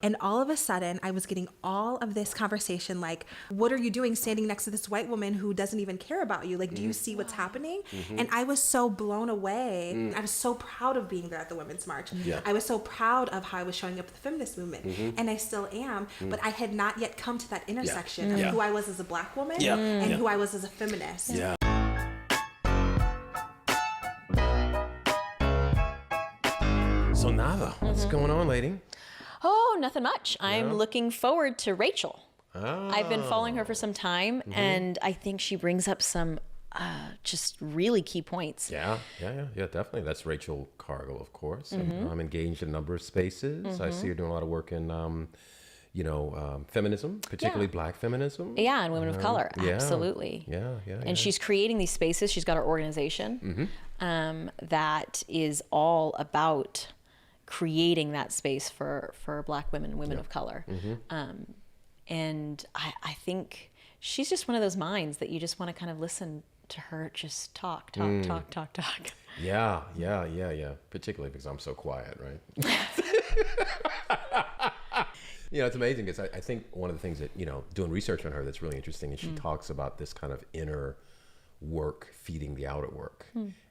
And all of a sudden, I was getting all of this conversation like, what are you doing standing next to this white woman who doesn't even care about you? Like, do you see what's happening? And I was so blown away. I was so proud of being there at the Women's March. I was so proud of how I was showing up at the feminist movement. And I still am. But I had not yet come to that intersection of who I was as a Black woman and who I was as a feminist. So Nava, what's going on, lady? Oh, nothing much. I'm looking forward to Rachel. I've been following her for some time, and I think she brings up some just really key points. Yeah, definitely. That's Rachel Cargle, of course. And I'm engaged in a number of spaces. I see her doing a lot of work in, feminism, particularly Black feminism. Yeah, and women of color, absolutely. Yeah. And she's creating these spaces. She's got her organization that is all about creating that space for Black women and women of color. And I think she's just one of those minds that you just want to kind of listen to her just talk. Yeah. Particularly because I'm so quiet, right? It's amazing because I think one of the things that, doing research on her that's really interesting is she talks about this kind of inner work feeding the outer work.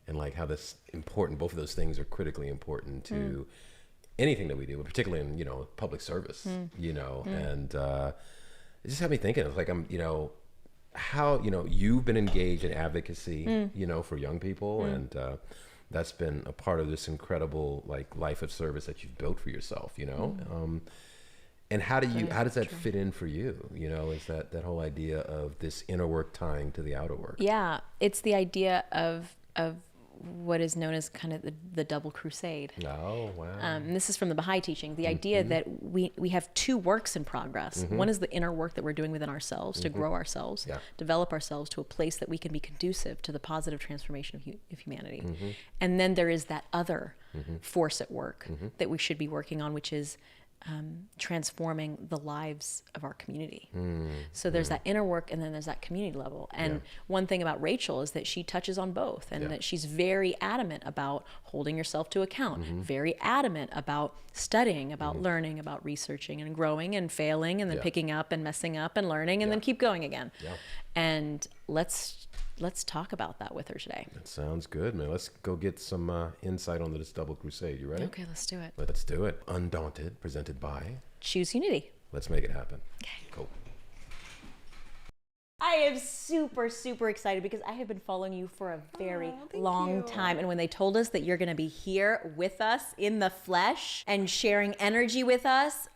And like how this important, both of those things are critically important to anything that we do, but particularly in, public service, and it just had me thinking, it's like, how, you've been engaged in advocacy, for young people. And that's been a part of this incredible, like, life of service that you've built for yourself, and how does that fit in for you? Is that whole idea of this inner work tying to the outer work? Yeah, it's the idea of what is known as kind of the Double Crusade. Oh, wow. And this is from the Baha'i teaching, the idea that we have two works in progress. One is the inner work that we're doing within ourselves to grow ourselves, develop ourselves to a place that we can be conducive to the positive transformation of humanity. And then there is that other force at work that we should be working on, which is transforming the lives of our community. So there's that inner work and then there's that community level. And one thing about Rachel is that she touches on both, and that she's very adamant about holding yourself to account, very adamant about studying, about learning, about researching and growing and failing and then picking up and messing up and learning and then keep going again. And let's talk about that with her today. That sounds good, man. Let's go get some insight on this Double Crusade. You ready? Okay, let's do it. Let's do it. Undaunted, presented by Choose Unity. Let's make it happen. Okay. Cool. I am super, super excited because I have been following you for a very long time. And when they told us that you're going to be here with us in the flesh and sharing energy with us,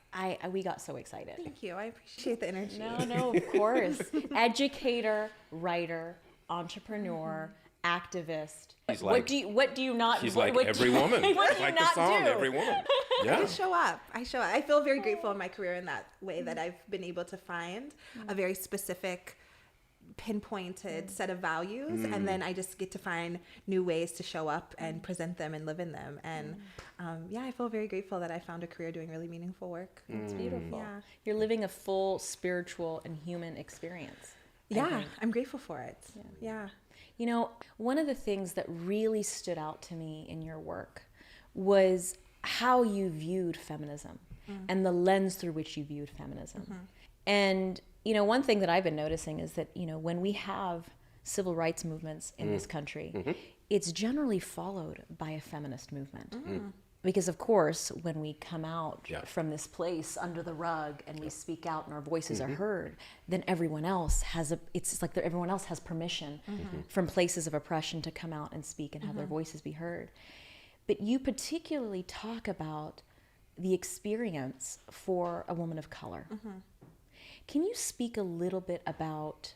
we got so excited. Thank you. I appreciate the energy. No, of course. Educator, writer, entrepreneur, activist. What do you not? She's like every woman. What do you like not the song, do? Every woman. Yeah. I show up. I feel very grateful in my career in that way that I've been able to find a very specific, pinpointed set of values, and then I just get to find new ways to show up and present them and live in them. And I feel very grateful that I found a career doing really meaningful work. It's beautiful. Yeah. You're living a full spiritual and human experience. Yeah, I'm grateful for it. Yeah. One of the things that really stood out to me in your work was how you viewed feminism and the lens through which you viewed feminism. And, one thing that I've been noticing is that, when we have civil rights movements in this country, it's generally followed by a feminist movement. Because, of course, when we come out from this place under the rug and we speak out and our voices are heard, then everyone else has everyone else has permission from places of oppression to come out and speak and have their voices be heard. But you particularly talk about the experience for a woman of color. Can you speak a little bit about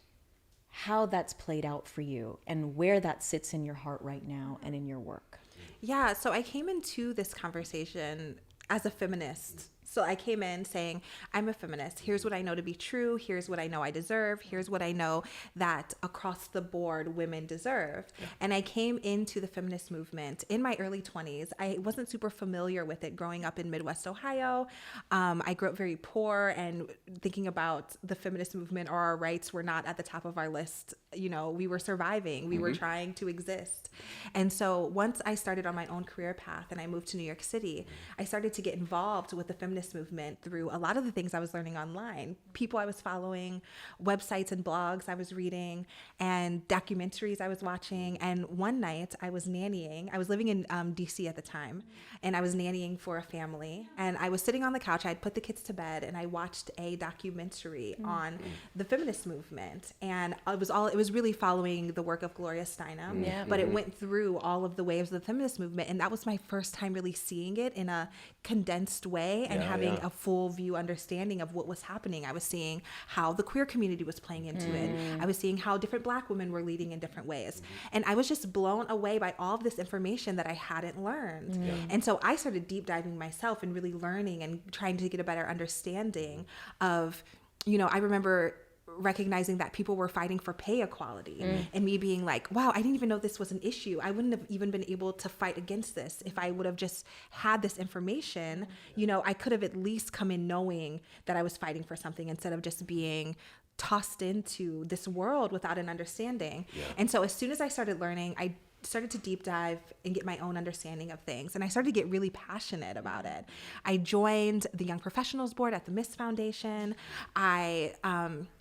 how that's played out for you and where that sits in your heart right now and in your work? Yeah, so I came into this conversation as a feminist. So I came in saying, I'm a feminist. Here's what I know to be true. Here's what I know I deserve. Here's what I know that across the board women deserve. And I came into the feminist movement in my early 20s. I wasn't super familiar with it growing up in Midwest Ohio. I grew up very poor, and thinking about the feminist movement or our rights were not at the top of our list. We were surviving. We were trying to exist. And so once I started on my own career path and I moved to New York City, I started to get involved with the feminist feminist movement through a lot of the things I was learning online, people I was following, websites and blogs I was reading, and documentaries I was watching. And one night I was nannying. I was living in DC at the time, and I was nannying for a family. And I was sitting on the couch. I had put the kids to bed, and I watched a documentary on the feminist movement. And it was really following the work of Gloria Steinem, but it went through all of the waves of the feminist movement. And that was my first time really seeing it in a condensed way and having a full view understanding of what was happening. I was seeing how the queer community was playing into it. I was seeing how different Black women were leading in different ways. And I was just blown away by all of this information that I hadn't learned. And so I started deep diving myself and really learning and trying to get a better understanding of, I remember recognizing that people were fighting for pay equality and me being like, wow, I didn't even know this was an issue. I wouldn't have even been able to fight against this if I would have just had this information. I could have at least come in knowing that I was fighting for something instead of just being tossed into this world without an understanding. And so as soon as I started learning, I started to deep dive and get my own understanding of things. And I started to get really passionate about it. I joined the Young Professionals Board at the Masud Foundation. I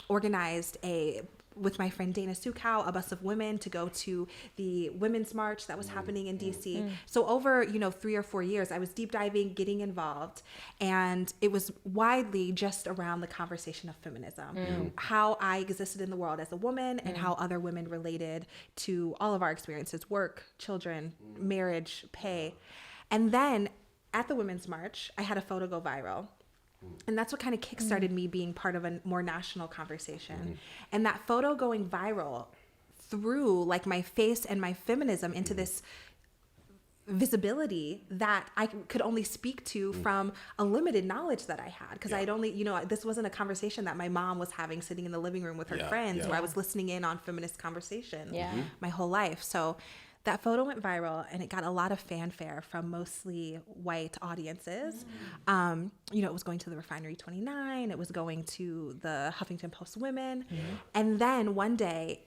organized with my friend Dana Sukow, a bus of women to go to the Women's March that was happening in DC. So over, 3 or 4 years, I was deep diving, getting involved, and it was widely just around the conversation of feminism, how I existed in the world as a woman and how other women related to all of our experiences, work, children, marriage, pay. And then at the Women's March, I had a photo go viral. And that's what kind of kickstarted me being part of a more national conversation. And that photo going viral threw like my face and my feminism into this visibility that I could only speak to from a limited knowledge that I had. Because I'd only, this wasn't a conversation that my mom was having sitting in the living room with her friends where I was listening in on feminist conversation my whole life. So that photo went viral and it got a lot of fanfare from mostly white audiences. It was going to the Refinery 29, it was going to the Huffington Post Women. And then one day,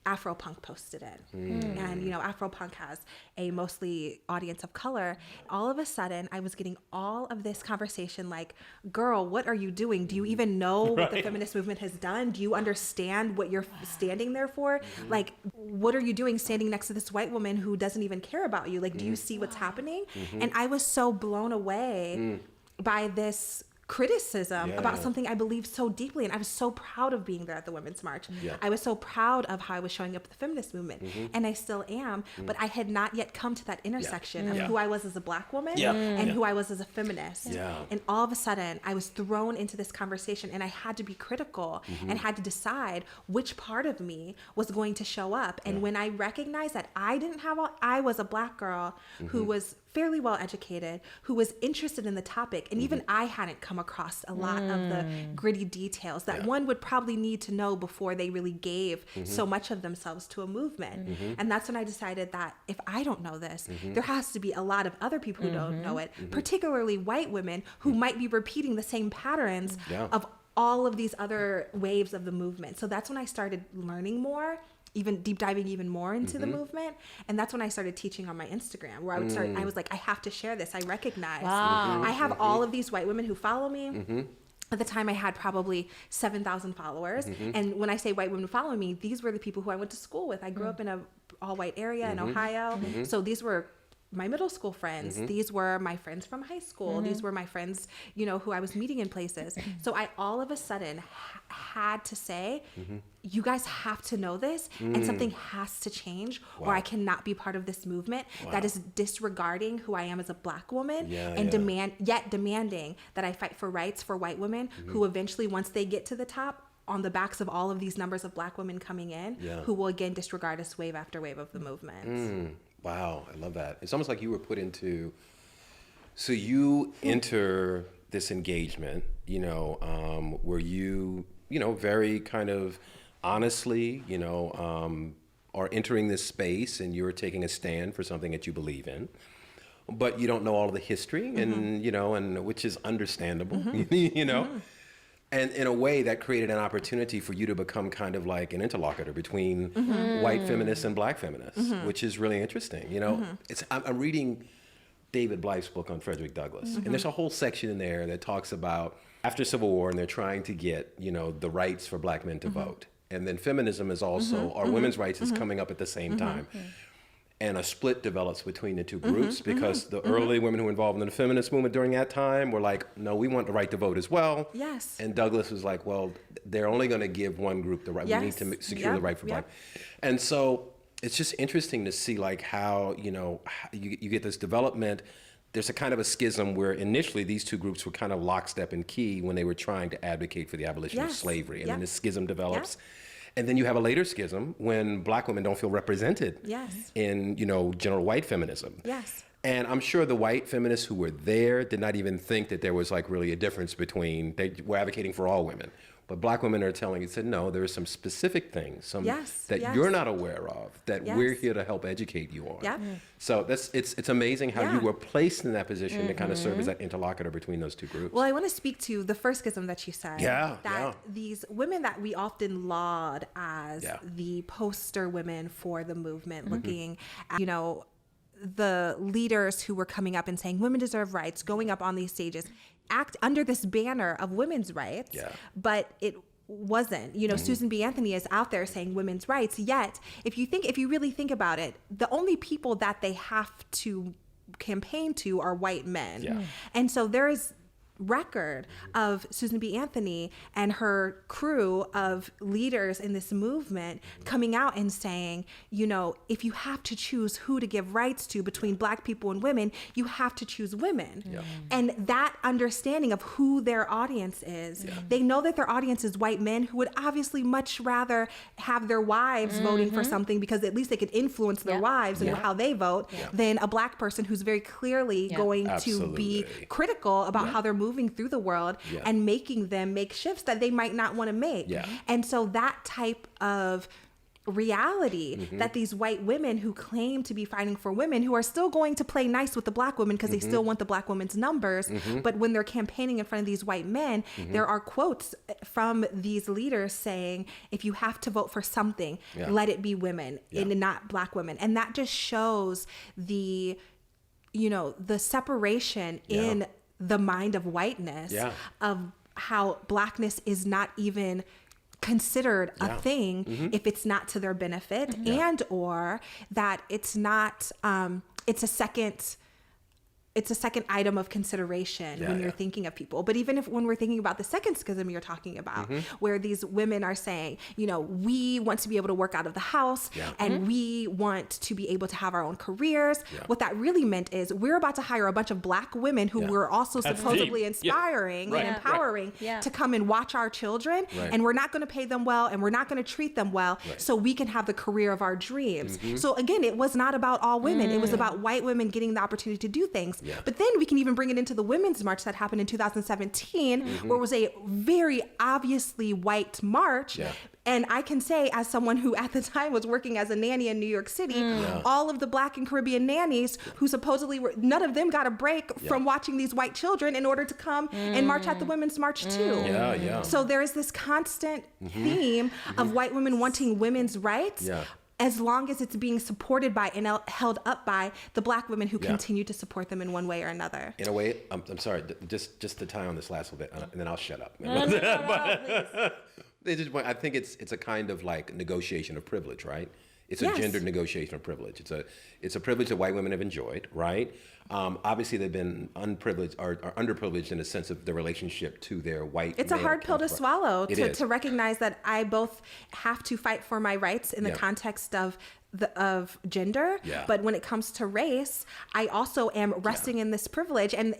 Afropunk posted it. And, Afropunk has a mostly audience of color. All of a sudden, I was getting all of this conversation like, girl, what are you doing? Do you even know what the feminist movement has done? Do you understand what you're standing there for? Like, what are you doing standing next to this white woman who doesn't even care about you? Like, do you see what's happening? And I was so blown away by this criticism about something I believed so deeply. And I was so proud of being there at the Women's March. I was so proud of how I was showing up at the feminist movement. And I still am, but I had not yet come to that intersection of who I was as a Black woman and who I was as a feminist. And all of a sudden I was thrown into this conversation and I had to be critical and had to decide which part of me was going to show up. And when I recognized that I was a Black girl who was fairly well educated, who was interested in the topic. And even I hadn't come across a lot of the gritty details that one would probably need to know before they really gave so much of themselves to a movement. And that's when I decided that if I don't know this, there has to be a lot of other people who don't know it, particularly white women who might be repeating the same patterns of all of these other waves of the movement. So that's when I started learning more, even deep diving even more into the movement. And that's when I started teaching on my Instagram, where I was like, I have to share this. I recognize I have all of these white women who follow me. At the time I had probably 7,000 followers. And when I say white women following me, these were the people who I went to school with. I grew up in a all white area in Ohio. So these were my middle school friends. These were my friends from high school. These were my friends, who I was meeting in places. So I all of a sudden had to say, you guys have to know this and something has to change or I cannot be part of this movement that is disregarding who I am as a Black woman and demanding that I fight for rights for white women who eventually, once they get to the top, on the backs of all of these numbers of Black women coming in, who will again disregard us wave after wave of the movement. Wow, I love that. It's almost like you were put into, so you enter this engagement, where you, very kind of honestly, are entering this space and you're taking a stand for something that you believe in, but you don't know all of the history and, and which is understandable, And in a way that created an opportunity for you to become kind of like an interlocutor between white feminists and Black feminists, which is really interesting. I'm reading David Blythe's book on Frederick Douglass. And there's a whole section in there that talks about after Civil War, and they're trying to get, the rights for black men to vote. And then feminism is also, or women's rights is coming up at the same time. And a split develops between the two groups because the early women who were involved in the feminist movement during that time were like, no, we want the right to vote as well. Yes. And Douglas was like, well, they're only going to give one group the right. Yes. We need to secure the right for black. And so it's just interesting to see like how, you get this development. There's a kind of a schism where initially these two groups were kind of lockstep and key when they were trying to advocate for the abolition of slavery. And then this schism develops. And then you have a later schism when black women don't feel represented in, general white feminism. Yes. And I'm sure the white feminists who were there did not even think that there was like really a difference between, they were advocating for all women. But black women are telling you, said, no, there are some specific things that you're not aware of that we're here to help educate you on. Yeah. So it's amazing how you were placed in that position to kind of serve as that interlocutor between those two groups. Well, I want to speak to the first schism that you said. That these women that we often laud as the poster women for the movement, looking at, the leaders who were coming up and saying women deserve rights, going up on these stages, act under this banner of women's rights, but it wasn't. Susan B. Anthony is out there saying women's rights, yet if you really think about it, the only people that they have to campaign to are white men. And so there is record of Susan B. Anthony and her crew of leaders in this movement coming out and saying, if you have to choose who to give rights to between black people and women, you have to choose women. And that understanding of who their audience is, they know that their audience is white men who would obviously much rather have their wives voting for something because at least they could influence their wives and how they vote than a black person who's very clearly going to be critical about how they're moving through the world and making them make shifts that they might not want to make. And so that type of reality that these white women who claim to be fighting for women, who are still going to play nice with the black women because they still want the black women's numbers, but when they're campaigning in front of these white men, there are quotes from these leaders saying, if you have to vote for something, let it be women and not black women. And that just shows the separation in the mind of whiteness of how blackness is not even considered a thing if it's not to their benefit and or that it's not it's a second item of consideration when you're thinking of people. But even when we're thinking about the second schism you're talking about, where these women are saying, we want to be able to work out of the house and we want to be able to have our own careers. What that really meant is we're about to hire a bunch of black women who we're also supposedly inspiring and empowering to come and watch our children. And we're not going to pay them well and we're not going to treat them well so we can have the career of our dreams. So again, it was not about all women. It was about white women getting the opportunity to do things. But then we can even bring it into the Women's March that happened in 2017, where it was a very obviously white march. And I can say, as someone who at the time was working as a nanny in New York City, all of the Black and Caribbean nannies who supposedly were, none of them got a break from watching these white children in order to come and march at the Women's March too. So there is this constant theme of white women wanting women's rights. As long as it's being supported by and held up by the black women who continue to support them in one way or another. In a way, I'm sorry, just to tie on this last little bit, and then I'll shut up. No, please. I think it's a kind of like negotiation of privilege, right? It's a gendered negotiation of privilege. It's a privilege that white women have enjoyed, right? Obviously, they've been unprivileged or underprivileged in the sense of their relationship to their white. It's a hard pill to swallow to recognize that I both have to fight for my rights in the context of gender, but when it comes to race, I also am resting in this privilege. And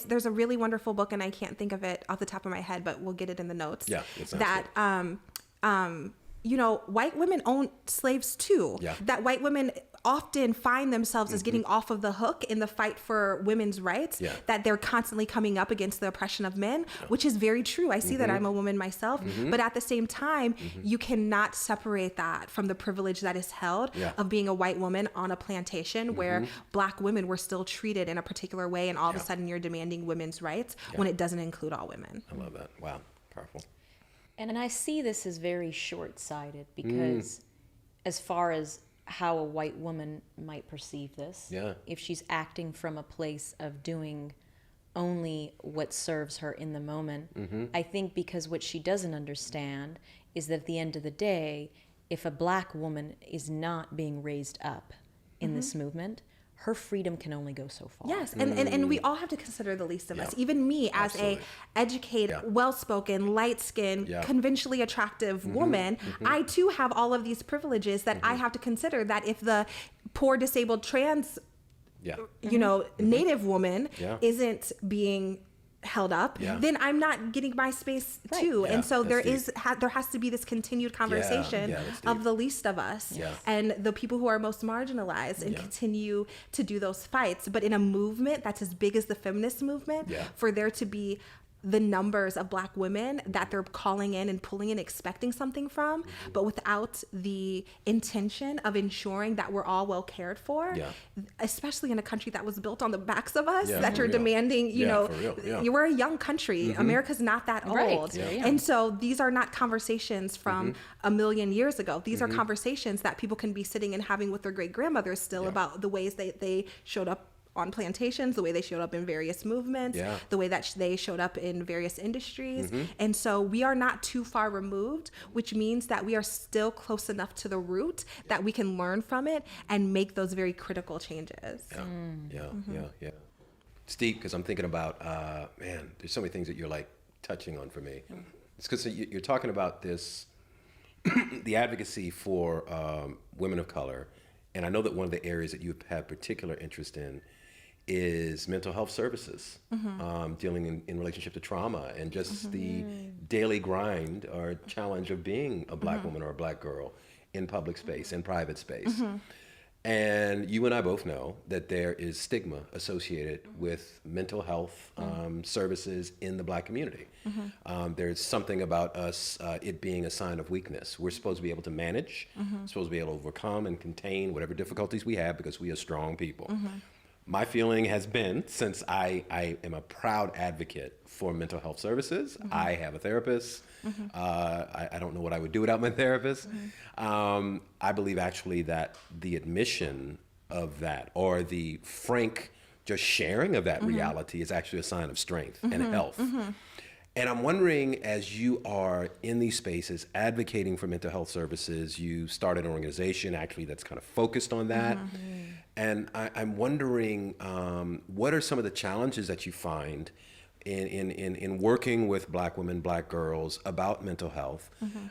there's a really wonderful book, and I can't think of it off the top of my head, but we'll get it in the notes. White women own slaves too. That white women often find themselves as getting off of the hook in the fight for women's rights, that they're constantly coming up against the oppression of men, which is very true. I see that I'm a woman myself, but at the same time, you cannot separate that from the privilege that is held of being a white woman on a plantation where black women were still treated in a particular way, and all of a sudden you're demanding women's rights when it doesn't include all women. I love that. Wow. Powerful. And I see this as very short-sighted because as far as how a white woman might perceive this. Yeah. If she's acting from a place of doing only what serves her in the moment. I think because what she doesn't understand is that at the end of the day, if a black woman is not being raised up in this movement, her freedom can only go so far. Yes, and we all have to consider the least of us. Even me, as Absolutely. a educated, well-spoken, light-skinned, conventionally attractive woman, I too have all of these privileges that I have to consider. That if the poor, disabled, trans, Native woman isn't being held up, then I'm not getting my space too. And so there has to be this continued conversation of the least of us and the people who are most marginalized, and continue to do those fights. But in a movement that's as big as the feminist movement, for there to be the numbers of black women that they're calling in and pulling in, expecting something from, but without the intention of ensuring that we're all well cared for, especially in a country that was built on the backs of us, that you're demanding, we're a young country. America's not that old. And so these are not conversations from a million years ago. These are conversations that people can be sitting and having with their great grandmothers still about the ways they showed up on plantations, the way they showed up in various movements, the way that they showed up in various industries. And so we are not too far removed, which means that we are still close enough to the root that we can learn from it and make those very critical changes. Yeah. Steve, because I'm thinking about, man, there's so many things that you're like touching on for me. It's because you're talking about this, the advocacy for women of color. And I know that one of the areas that you have particular interest in is mental health services, dealing in relationship to trauma and just the daily grind or challenge of being a black woman or a black girl in public space, in private space. And you and I both know that there is stigma associated with mental health services in the black community. There's something about us, it being a sign of weakness. We're supposed to be able to manage, supposed to be able to overcome and contain whatever difficulties we have because we are strong people. My feeling has been, since I am a proud advocate for mental health services, I have a therapist. I don't know what I would do without my therapist. I believe actually that the admission of that, or the frank just sharing of that reality, is actually a sign of strength and health. And I'm wondering, as you are in these spaces advocating for mental health services, you started an organization actually that's kind of focused on that. And I'm wondering, what are some of the challenges that you find in working with black women, black girls about mental health?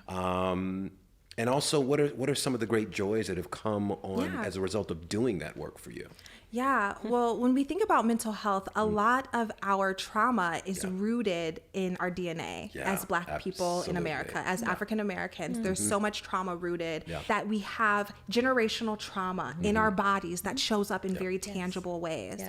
And also, what are some of the great joys that have come on as a result of doing that work for you? Yeah, well, when we think about mental health, a lot of our trauma is rooted in our DNA as black people in America, as African Americans. There's so much trauma rooted that we have generational trauma in our bodies that shows up in very tangible ways.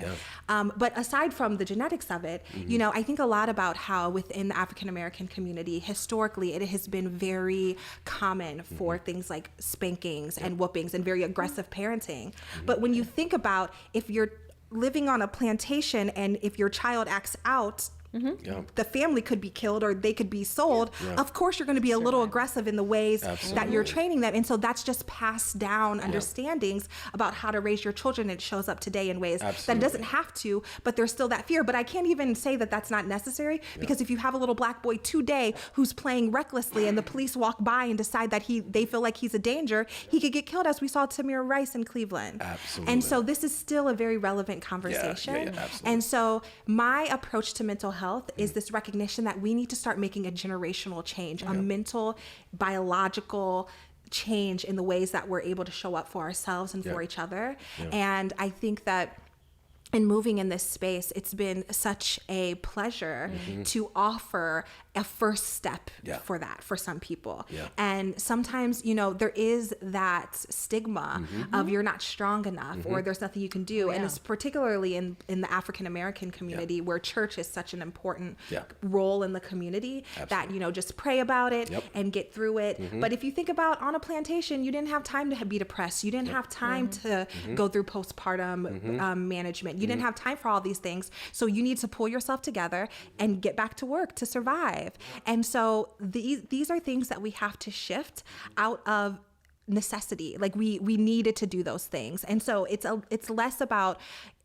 But aside from the genetics of it, I think a lot about how within the African American community, historically, it has been very common for things like spankings and whoopings and very aggressive parenting. But when you think about if you're living on a plantation and if your child acts out, the family could be killed or they could be sold. Of course, you're going to be a little aggressive in the ways that you're training them. And so that's just passed down understandings about how to raise your children. It shows up today in ways that it doesn't have to, but there's still that fear. But I can't even say that that's not necessary, because if you have a little black boy today who's playing recklessly and the police walk by and decide that they feel like he's a danger, he could get killed, as we saw Tamir Rice in Cleveland. And so this is still a very relevant conversation. And so my approach to mental health is this recognition that we need to start making a generational change, a mental, biological change in the ways that we're able to show up for ourselves and for each other. And I think that in moving in this space, it's been such a pleasure to offer a first step for that for some people. And sometimes, there is that stigma of you're not strong enough or there's nothing you can do. And it's particularly in the African American community where church is such an important role in the community that, just pray about it and get through it. But if you think about on a plantation, you didn't have time to be depressed. You didn't have time to go through postpartum management. You didn't have time for all these things. So you need to pull yourself together and get back to work to survive. And so these are things that we have to shift out of necessity. Like we needed to do those things. And so it's less about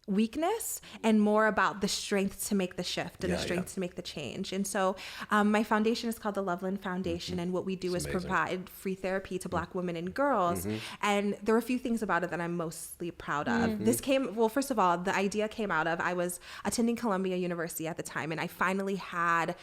weakness and more about the strength to make the shift and the strength to make the change. And so my foundation is called the Loveland Foundation, and what we do is provide free therapy to Black women and girls. And there are a few things about it that I'm mostly proud of. This came, well, first of all, the idea came out of, I was attending Columbia University at the time, and I finally had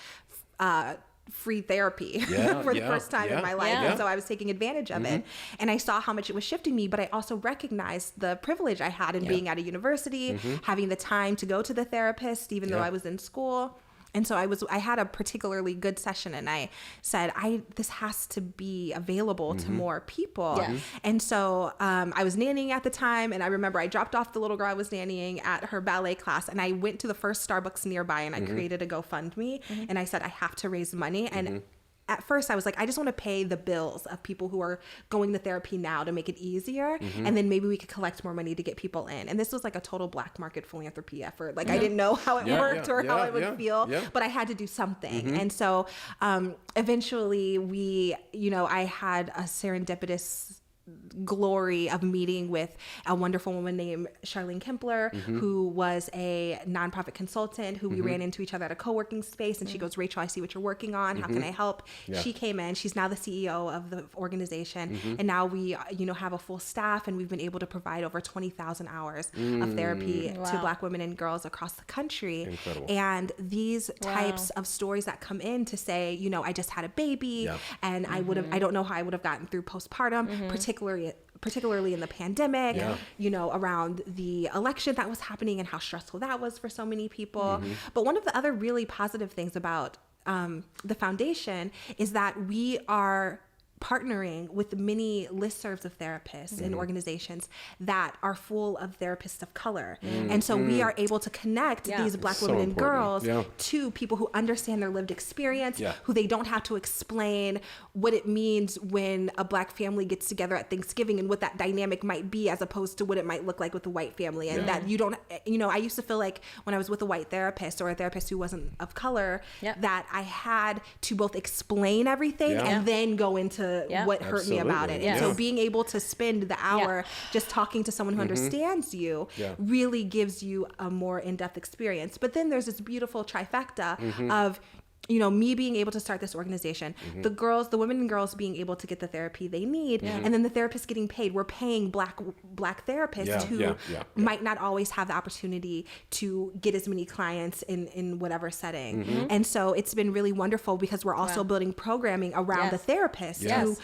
free therapy for the first time in my life. And so I was taking advantage of it. And I saw how much it was shifting me, but I also recognized the privilege I had in being at a university, having the time to go to the therapist, even though I was in school. And so I had a particularly good session, and I said, this has to be available to more people. Yes. And so I was nannying at the time, and I remember I dropped off the little girl I was nannying at her ballet class, and I went to the first Starbucks nearby, and I created a GoFundMe, and I said, I have to raise money. And at first I was like, I just want to pay the bills of people who are going to therapy now to make it easier. And then maybe we could collect more money to get people in. And this was like a total black market philanthropy effort. Like I didn't know how it worked or how I would feel, but I had to do something. And so eventually I had a serendipitous glory of meeting with a wonderful woman named Charlene Kempler, who was a nonprofit consultant who we ran into each other at a co-working space, and she goes, Rachel, I see what you're working on. How can I help? She came in. She's now the CEO of the organization. And now we, have a full staff, and we've been able to provide over 20,000 hours of therapy to Black women and girls across the country. Incredible. And these types of stories that come in to say, I just had a baby and I don't know how I would have gotten through postpartum, particularly in the pandemic, around the election that was happening and how stressful that was for so many people. But one of the other really positive things about the foundation is that we are partnering with many listservs of therapists and organizations that are full of therapists of color. And so we are able to connect these Black women and girls to people who understand their lived experience, who they don't have to explain what it means when a Black family gets together at Thanksgiving and what that dynamic might be, as opposed to what it might look like with a white family. And that you don't, I used to feel like when I was with a white therapist or a therapist who wasn't of color, that I had to both explain everything and then go into what hurt me about it. And so being able to spend the hour just talking to someone who understands you really gives you a more in-depth experience. But then there's this beautiful trifecta of me being able to start this organization, the women and girls being able to get the therapy they need, and then the therapists getting paid. We're paying black therapists who might not always have the opportunity to get as many clients in whatever setting. And so it's been really wonderful because we're also building programming around the therapists who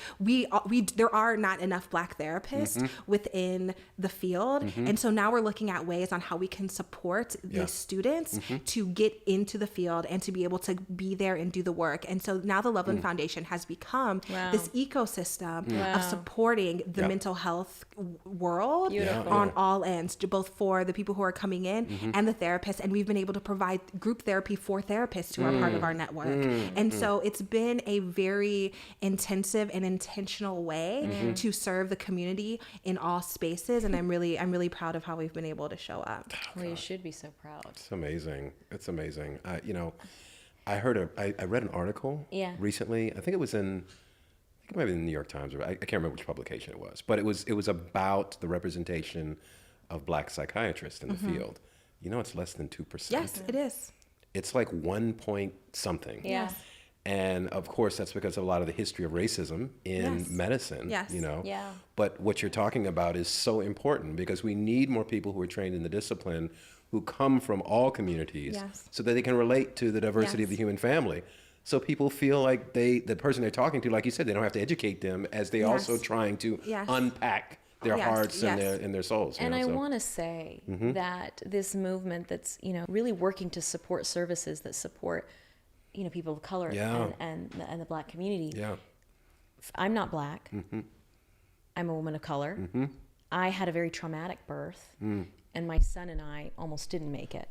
there are not enough Black therapists within the field. And so now we're looking at ways on how we can support these students to get into the field and to be able to be there and do the work. And so now the Loveland Foundation has become this ecosystem of supporting the mental health world on all ends, both for the people who are coming in and the therapists. And we've been able to provide group therapy for therapists who are part of our network. And so it's been a very intensive and intentional way to serve the community in all spaces. And I'm really proud of how we've been able to show up. Well, you should be so proud. It's amazing. It's amazing. I read an article recently. I think it might have been the New York Times, or I can't remember which publication it was, but it was about the representation of Black psychiatrists in the field. It's less than 2%. Yes, it is. It's like 1 point something. Yeah. And of course, that's because of a lot of the history of racism in medicine, Yeah. But what you're talking about is so important because we need more people who are trained in the discipline who come from all communities so that they can relate to the diversity of the human family. So people feel like the person they're talking to, like you said, they don't have to educate them as they also trying to unpack their hearts and their souls. And I want to say that this movement that's, really working to support services that support, people of color and the Black community. Yeah. I'm not Black. I'm a woman of color. I had a very traumatic birth. And my son and I almost didn't make it.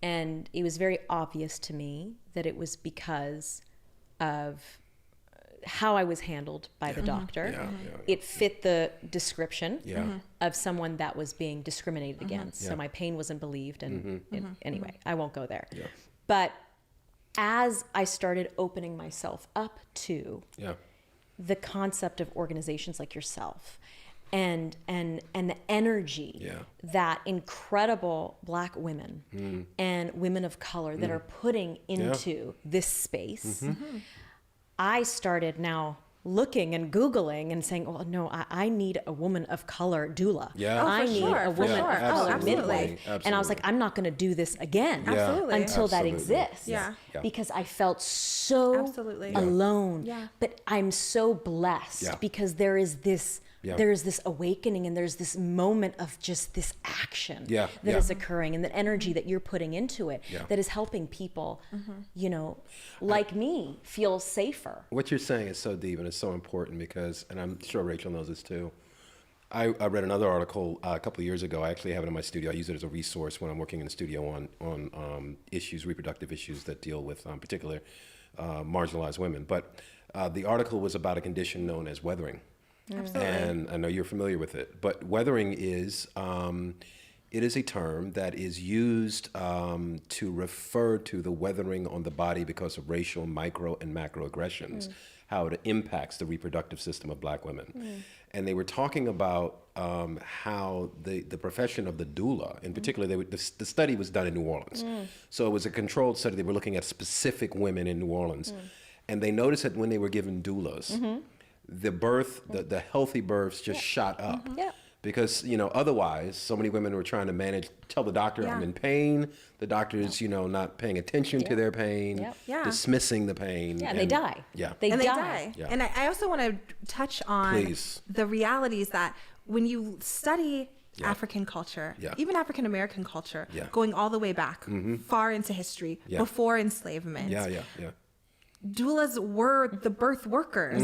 And it was very obvious to me that it was because of how I was handled by the doctor. It fit the description of someone that was being discriminated against. So my pain wasn't believed. And anyway, I won't go there. But as I started opening myself up to the concept of organizations like yourself and the energy that incredible Black women and women of color that are putting into this space, I started now looking and Googling and saying, oh, no, I need a woman of color doula. Yeah. I need a woman of color midwife. Absolutely. And I was like, I'm not going to do this again until that exists. Yeah. Because I felt so alone. Yeah. But I'm so blessed because there is this awakening and there's this moment of just this action that is occurring and the energy that you're putting into it that is helping people, you know, like me feel safer. What you're saying is so deep and it's so important because, and I'm sure Rachel knows this too, I read another article a couple of years ago. I actually have it in my studio. I use it as a resource when I'm working in the studio on issues, reproductive issues that deal with particular marginalized women. But the article was about a condition known as weathering. Absolutely. And I know you're familiar with it, but weathering is, it is a term that is used to refer to the weathering on the body because of racial micro and macroaggressions, how it impacts the reproductive system of Black women. And they were talking about how the profession of the doula, in particular, the study was done in New Orleans. So it was a controlled study. They were looking at specific women in New Orleans. And they noticed that when they were given doulas, the healthy births just shot up. Because, you know, otherwise, so many women were trying to tell the doctor I'm in pain. The doctor is, you know, not paying attention to their pain, dismissing the pain. And they die. They die. Yeah. And I also want to touch on the realities that when you study African culture, even African American culture, going all the way back, far into history, before enslavement. Doulas were the birth workers.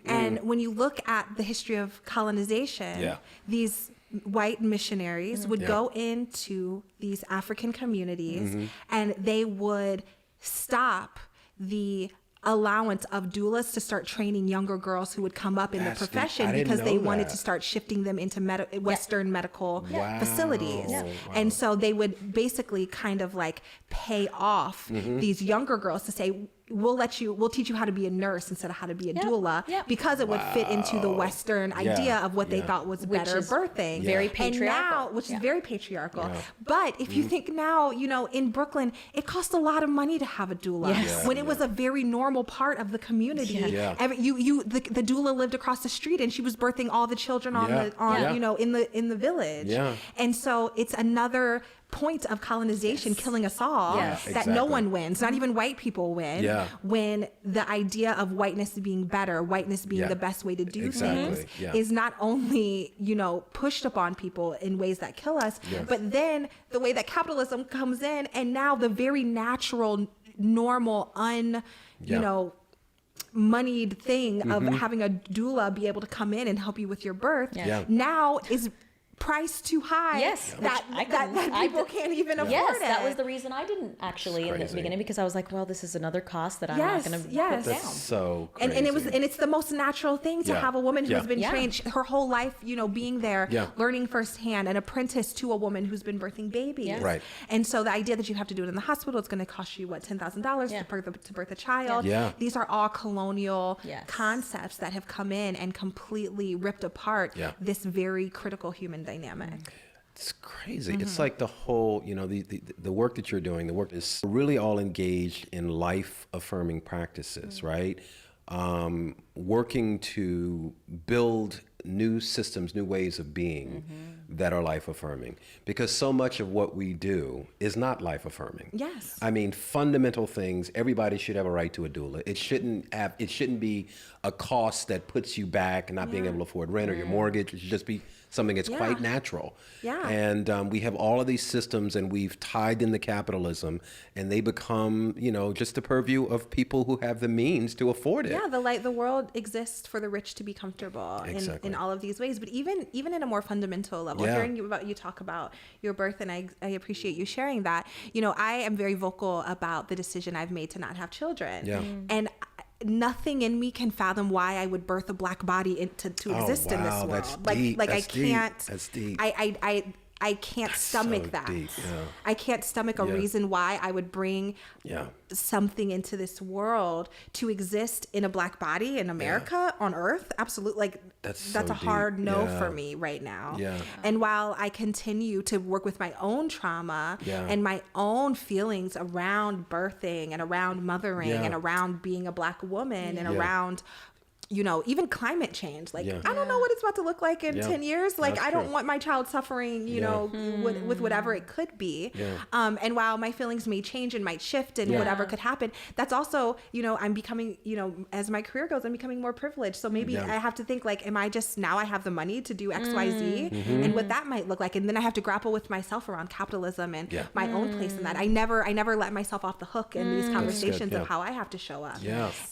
And when you look at the history of colonization, these white missionaries would go into these African communities and they would stop the allowance of doulas to start training younger girls who would come up in the profession because they wanted to start shifting them into Western medical facilities. And so they would basically kind of like pay off these younger girls to say, we'll teach you how to be a nurse instead of how to be a doula because it would fit into the Western idea of what they thought was better birthing. Very patriarchal. And now, which is very patriarchal. But if you think now, you know, in Brooklyn, it cost a lot of money to have a doula when it was a very normal part of the community. The doula lived across the street and she was birthing all the children you know, in the village. And so it's another point of colonization killing us all that no one wins, not even white people win when the idea of whiteness being better, whiteness being the best way to do things is not only, you know, pushed upon people in ways that kill us, but then the way that capitalism comes in and now the very natural, normal, you know, moneyed thing of having a doula be able to come in and help you with your birth now is priced too high that people can't even afford it. That was the reason I didn't actually in the beginning, because I was like, well, this is another cost that I'm not going to put down. That's so crazy. And it's the most natural thing to have a woman who's been trained her whole life, you know, being there, learning firsthand, an apprentice to a woman who's been birthing babies. Right. And so the idea that you have to do it in the hospital, it's going to cost you, what, $10,000 to birth a child. These are all colonial concepts that have come in and completely ripped apart this very critical human dynamic. It's crazy. It's like the whole, you know, the work that you're doing, the work is really all engaged in life affirming practices, right? Working to build new systems, new ways of being that are life affirming, because so much of what we do is not life affirming. Yes. I mean, fundamental things, everybody should have a right to a doula. It shouldn't be a cost that puts you back and not being able to afford rent or your mortgage. It should just be something that's quite natural. And we have all of these systems and we've tied into capitalism and they become, you know, just the purview of people who have the means to afford it. The world exists for the rich to be comfortable in all of these ways. But even in a more fundamental level, hearing you talk about your birth, and I appreciate you sharing that. You know, I am very vocal about the decision I've made to not have children. And nothing in me can fathom why I would birth a Black body to exist in this world. That's like deep. I can't. That's deep. I can't stomach so that. deep, yeah. I can't stomach a reason why I would bring something into this world to exist in a Black body in America on Earth. Absolutely. Like that's so a hard deep. no for me right now. Yeah. And while I continue to work with my own trauma and my own feelings around birthing and around mothering and around being a Black woman and around, you know, even climate change. Like, I don't know what it's about to look like in 10 years. Like, I don't want my child suffering, you know, with whatever it could be. And while my feelings may change and might shift and whatever could happen, that's also, you know, I'm becoming, you know, as my career goes, I'm becoming more privileged. So maybe I have to think like, am I just, now I have the money to do X, Y, Z and what that might look like. And then I have to grapple with myself around capitalism and my own place in that. I never let myself off the hook in these conversations of how I have to show up.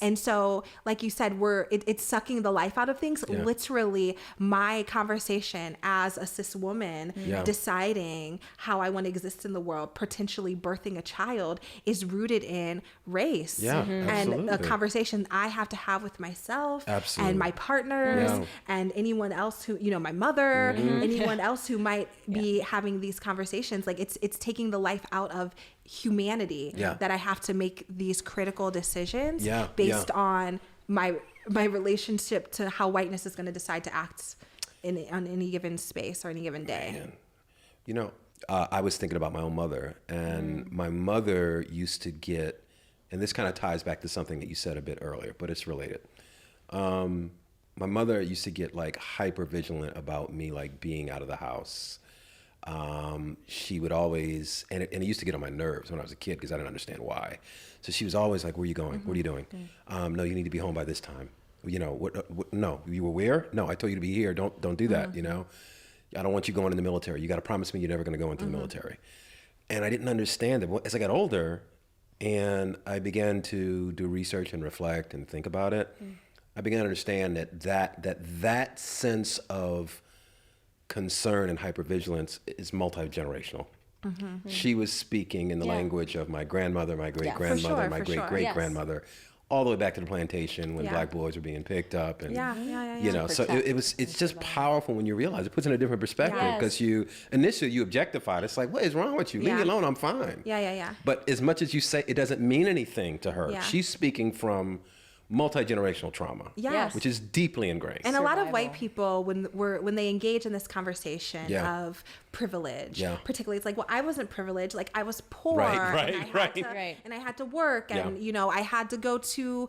And so, like you said, it's sucking the life out of things. Literally, my conversation as a cis woman deciding how I want to exist in the world, potentially birthing a child, is rooted in race and a conversation I have to have with myself and my partners and anyone else who, you know, my mother, anyone else who might be having these conversations. Like it's taking the life out of humanity that I have to make these critical decisions based on my relationship to how whiteness is going to decide to act on any given space or any given day. Man. You know, I was thinking about my own mother, and my mother used to get, and this kind of ties back to something that you said a bit earlier, but it's related. My mother used to get like hyper vigilant about me like being out of the house. She would always, and it used to get on my nerves when I was a kid because I didn't understand why. So she was always like, where are you going? What are you doing? No, you need to be home by this time. You know, what no, you were where? No, I told you to be here. Don't do that, you know? I don't want you going in the military. You got to promise me you're never going to go into the military. And I didn't understand it. As I got older and I began to do research and reflect and think about it, I began to understand that sense of concern and hypervigilance is multi-generational. She was speaking in the language of my grandmother, my great-grandmother, my great-great-grandmother, all the way back to the plantation when Black boys were being picked up. And, you know, so it's just powerful when you realize it puts it in a different perspective because initially you objectified. It's like, what is wrong with you? Leave me alone, I'm fine. But as much as you say, it doesn't mean anything to her. She's speaking from multi-generational trauma, which is deeply ingrained. And a lot of white people, when they engage in this conversation of privilege, particularly, it's like, well, I wasn't privileged, like I was poor, and I had to work, and you know, I had to go to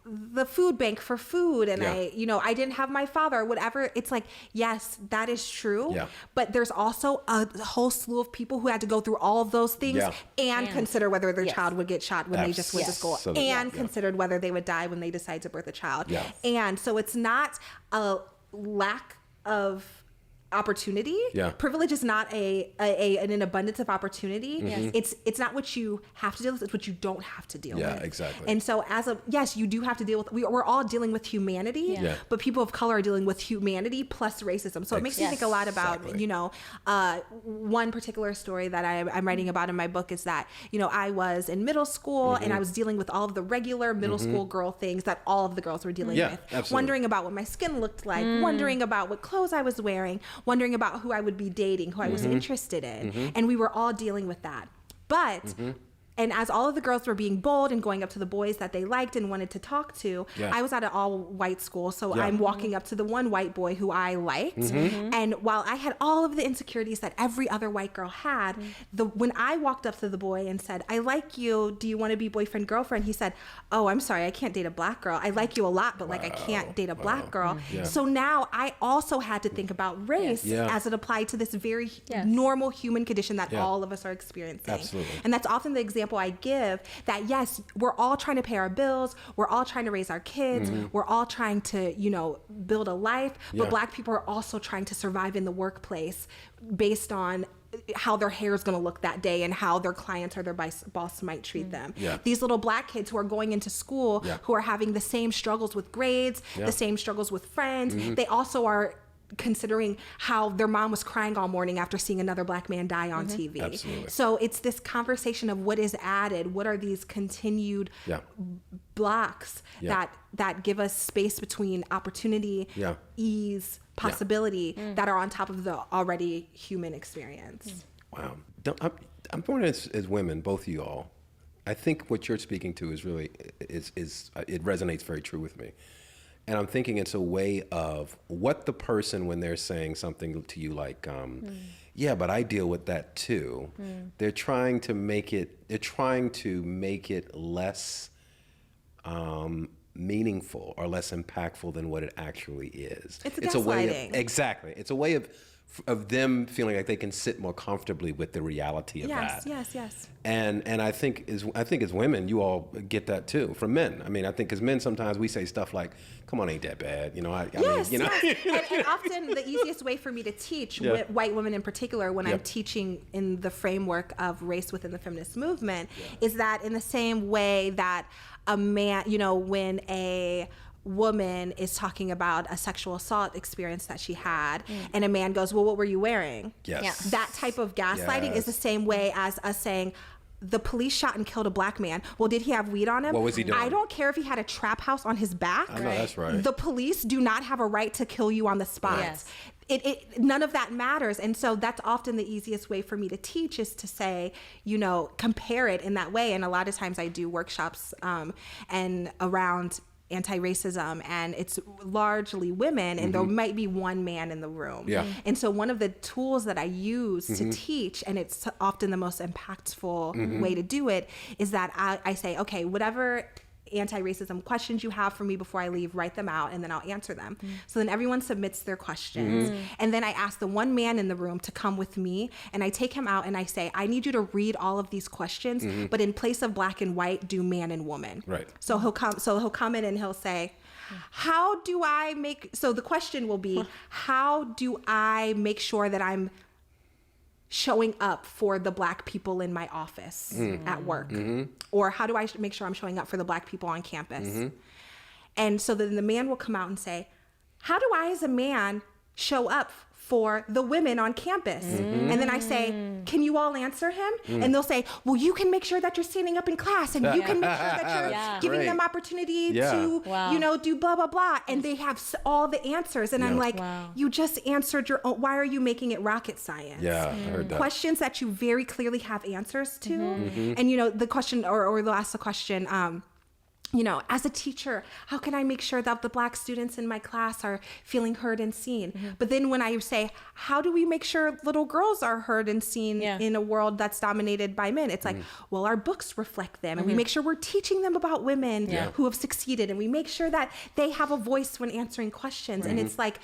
the food bank for food, and I didn't have my father or whatever. It's like, yes, that is true, but there's also a whole slew of people who had to go through all of those things and consider whether their child would get shot when they just went to school, and considered whether they would die when they decide to birth a child. And so it's not a lack of opportunity. Privilege is not an abundance of opportunity. It's not what you have to deal with, it's what you don't have to deal with. Exactly. And so yes, you do have to deal with, we're all dealing with humanity, but people of color are dealing with humanity plus racism. So it makes me think a lot about, you know, one particular story that I'm writing about in my book is that, you know, I was in middle school and I was dealing with all of the regular middle school girl things that all of the girls were dealing with. Absolutely. Wondering about what my skin looked like, wondering about what clothes I was wearing, wondering about who I would be dating, who I was interested in. And we were all dealing with that. But and as all of the girls were being bold and going up to the boys that they liked and wanted to talk to, I was at an all-white school, so I'm walking up to the one white boy who I liked. And while I had all of the insecurities that every other white girl had, when I walked up to the boy and said, I like you, do you want to be boyfriend, girlfriend? He said, oh, I'm sorry, I can't date a Black girl. I like you a lot, but like I can't date a Black girl. So now I also had to think about race as it applied to this very normal human condition that all of us are experiencing. Absolutely. And that's often the example I give, that yes, we're all trying to pay our bills, we're all trying to raise our kids, we're all trying to, you know, build a life, but Black people are also trying to survive in the workplace based on how their hair is going to look that day and how their clients or their boss might treat them. These little Black kids who are going into school who are having the same struggles with grades, the same struggles with friends, they also are considering how their mom was crying all morning after seeing another Black man die on TV. Absolutely. So it's this conversation of what is added, what are these continued blocks that give us space between opportunity, ease, possibility that are on top of the already human experience. Wow. I'm wondering as women, both of you all, I think what you're speaking to is really, it resonates very true with me. And I'm thinking it's a way of what the person, when they're saying something to you like, yeah, but I deal with that too. They're trying to make it less meaningful or less impactful than what it actually is. It's a way of, exactly. It's a way of them feeling like they can sit more comfortably with the reality of that. Yes. And I think as women, you all get that too from men. I mean, I think as men, sometimes we say stuff like, "Come on, ain't that bad?" You know, I mean, you know. And often the easiest way for me to teach white women in particular, when I'm teaching in the framework of race within the feminist movement, is that in the same way that a man, you know, when a woman is talking about a sexual assault experience that she had and a man goes, well, what were you wearing? Yes. That type of gaslighting is the same way as us saying, the police shot and killed a Black man. Well, did he have weed on him? What was he doing? I don't care if he had a trap house on his back. I know, that's right. The police do not have a right to kill you on the spot. Yes. None of that matters. And so that's often the easiest way for me to teach is to say, you know, compare it in that way. And a lot of times I do workshops and around anti-racism, and it's largely women, and there might be one man in the room. Yeah. And so one of the tools that I use to teach, and it's often the most impactful way to do it, is that I say, okay, whatever anti-racism questions you have for me before I leave, write them out, and then I'll answer them. So then everyone submits their questions. And then I ask the one man in the room to come with me, and I take him out and I say, I need you to read all of these questions, but in place of black and white, do man and woman. Right. So he'll come in and he'll say, so the question will be, how do I make sure that I'm showing up for the Black people in my office at work? Or how do I make sure I'm showing up for the Black people on campus? And so then the man will come out and say, how do I as a man show up for the women on campus? And then I say, can you all answer him? And they'll say, well, you can make sure that you're standing up in class, and you can make sure that you're giving them opportunity to, you know, do blah, blah, blah. And they have all the answers. And I'm like, you just answered your own. Why are you making it rocket science? Yeah, I heard that. Questions that you very clearly have answers to. And, you know, the question, or they'll ask the question, you know, as a teacher, how can I make sure that the Black students in my class are feeling heard and seen? But then when I say, how do we make sure little girls are heard and seen in a world that's dominated by men? It's like, well, our books reflect them, and we make sure we're teaching them about women who have succeeded, and we make sure that they have a voice when answering questions. And it's like,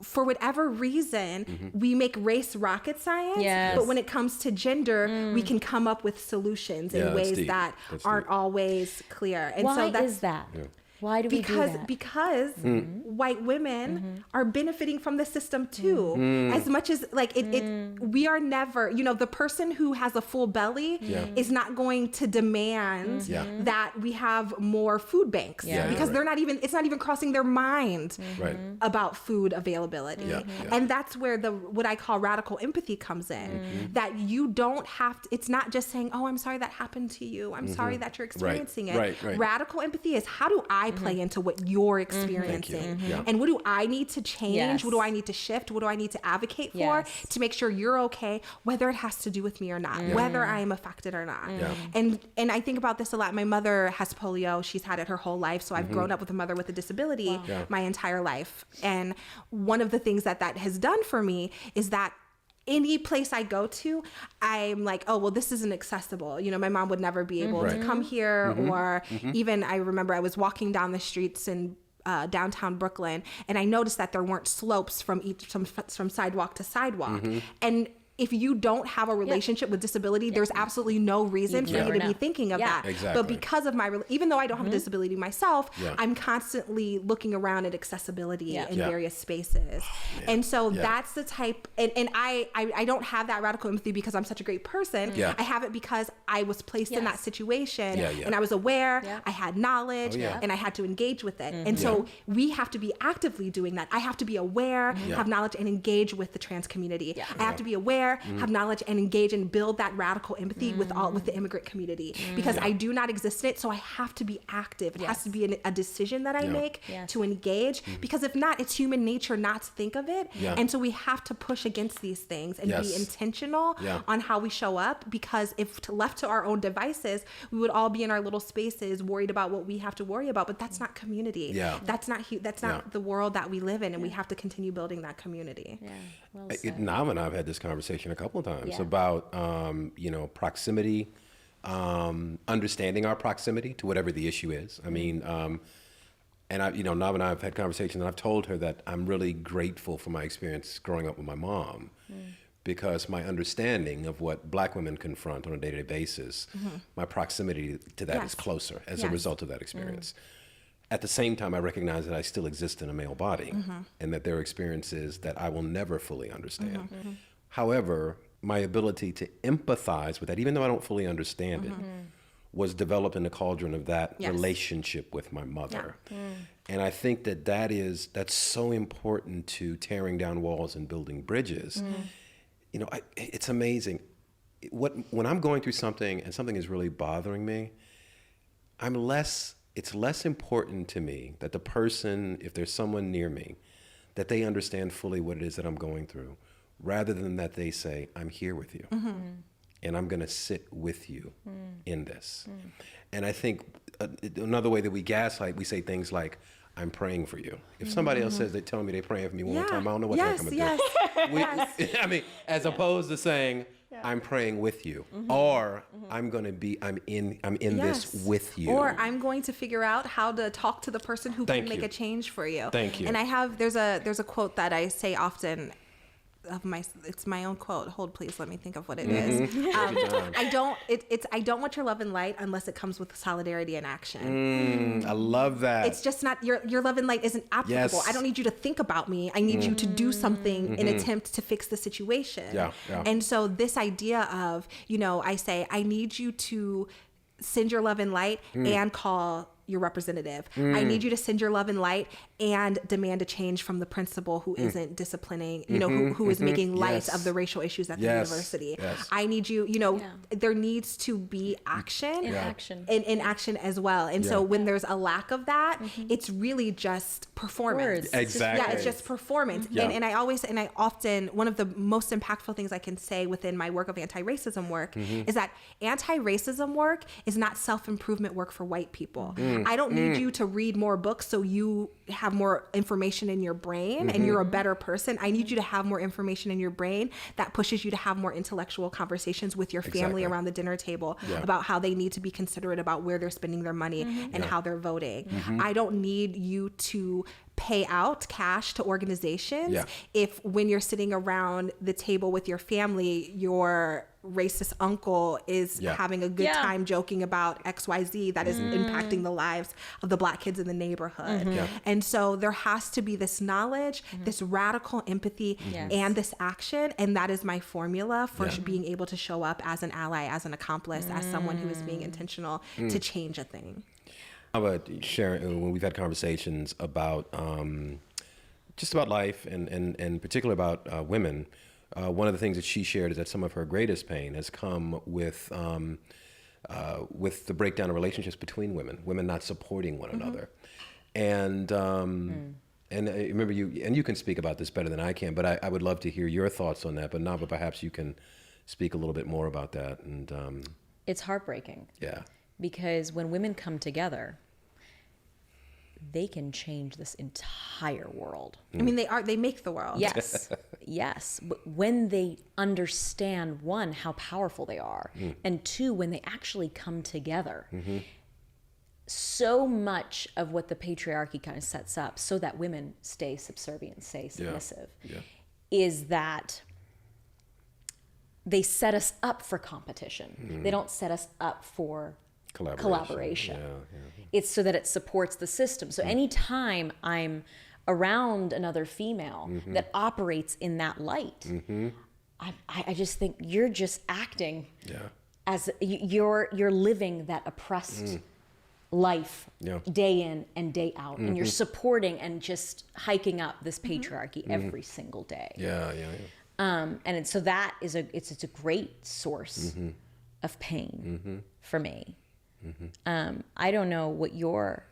for whatever reason, we make race rocket science, but when it comes to gender, we can come up with solutions in ways that aren't always clear. And why is that? Why do we do that? Because white women are benefiting from the system too. As much as like we are never, you know, the person who has a full belly is not going to demand that we have more food banks because it's not even crossing their mind about food availability. And that's where what I call radical empathy comes in. That you don't have to, it's not just saying, oh, I'm sorry that happened to you. I'm sorry that you're experiencing it. Radical empathy is, how do I play into what you're experiencing? And what do I need to change? What do I need to shift? What do I need to advocate for to make sure you're okay, whether it has to do with me or not, whether I am affected or not? And I think about this a lot. My mother has polio. She's had it her whole life. So I've grown up with a mother with a disability my entire life. And one of the things that has done for me is that any place I go to, I'm like, oh, well, this isn't accessible. You know, my mom would never be able to come here. Or even I remember I was walking down the streets in downtown Brooklyn, and I noticed that there weren't slopes from sidewalk to sidewalk. And if you don't have a relationship with disability, there's absolutely no reason for you to be thinking of that. Exactly. But because of even though I don't have a disability myself, I'm constantly looking around at accessibility in various spaces. And so that's the type, and I don't have that radical empathy because I'm such a great person. I have it because I was placed in that situation and I was aware, I had knowledge, and I had to engage with it. And so we have to be actively doing that. I have to be aware, have knowledge, and engage with the trans community. I have to be aware, have knowledge, and engage and build that radical empathy with the immigrant community, because I do not exist in it. So I have to be active. It has to be a decision that I make to engage, because if not, it's human nature not to think of it. And so we have to push against these things and be intentional on how we show up, because if left to our own devices, we would all be in our little spaces worried about what we have to worry about, but that's not community. That's not the world that we live in, and we have to continue building that community. Well Nava and I have had this conversation a couple of times about proximity, understanding our proximity to whatever the issue is. I mean, and Nava and I have had conversations, and I've told her that I'm really grateful for my experience growing up with my mom, because my understanding of what Black women confront on a day-to-day basis, my proximity to that is closer as a result of that experience. At the same time, I recognize that I still exist in a male body, and that there are experiences that I will never fully understand. However, my ability to empathize with that, even though I don't fully understand it, was developed in the cauldron of that relationship with my mother. And I think that's so important to tearing down walls and building bridges. It's amazing. When I'm going through something and something is really bothering me, it's less important to me that the person, if there's someone near me, that they understand fully what it is that I'm going through, rather than that they say, I'm here with you, and I'm going to sit with you in this. And I think another way that we gaslight, we say things like, I'm praying for you. If somebody else says they're telling me they're praying for me one more time, I don't know what the heck I'm going to do. I mean, as opposed to saying, I'm praying with you, or I'm in this with you, or I'm going to figure out how to talk to the person who can make a change for you. Thank you. And there's a quote that I say often. It's my own quote. Hold, please. Let me think of what it is. I don't want your love and light unless it comes with solidarity and action. I love that. It's just not your love and light isn't applicable. I don't need you to think about me. I need you to do something in attempt to fix the situation. And so this idea of, I say, I need you to send your love and light and call your representative. I need you to send your love and light and demand a change from the principal who isn't disciplining, who is making light of the racial issues at the university. I need you, there needs to be action. In action. In action as well. And so when there's a lack of that, it's really just performance. Words. Exactly. Yeah, it's just performance. And I often, one of the most impactful things I can say within my work of anti-racism work is that anti-racism work is not self-improvement work for white people. I don't need you to read more books so you have more information in your brain and you're a better person. I need you to have more information in your brain that pushes you to have more intellectual conversations with your family around the dinner table about how they need to be considerate about where they're spending their money and how they're voting. I don't need you to pay out cash to organizations if when you're sitting around the table with your family, your racist uncle is having a good time joking about XYZ that is impacting the lives of the Black kids in the neighborhood. And so there has to be this knowledge, this radical empathy, and this action. And that is my formula for being able to show up as an ally, as an accomplice, as someone who is being intentional to change a thing. I would share when we've had conversations about just about life and particularly about women. One of the things that she shared is that some of her greatest pain has come with the breakdown of relationships between women not supporting one another. And and I remember you can speak about this better than I can, but I would love to hear your thoughts on that. But Nava, perhaps you can speak a little bit more about that. And it's heartbreaking. Yeah. Because when women come together, they can change this entire world. I mean, they make the world. Yes, yes. But when they understand, one, how powerful they are, and two, when they actually come together, so much of what the patriarchy kind of sets up so that women stay subservient, stay submissive, is that they set us up for competition. They don't set us up for collaboration. It's so that it supports the system. So anytime I'm around another female that operates in that light, I just think you're just acting as you're living that oppressed life day in and day out, and you're supporting and just hiking up this patriarchy every single day. So that is it's a great source of pain for me. I don't know what your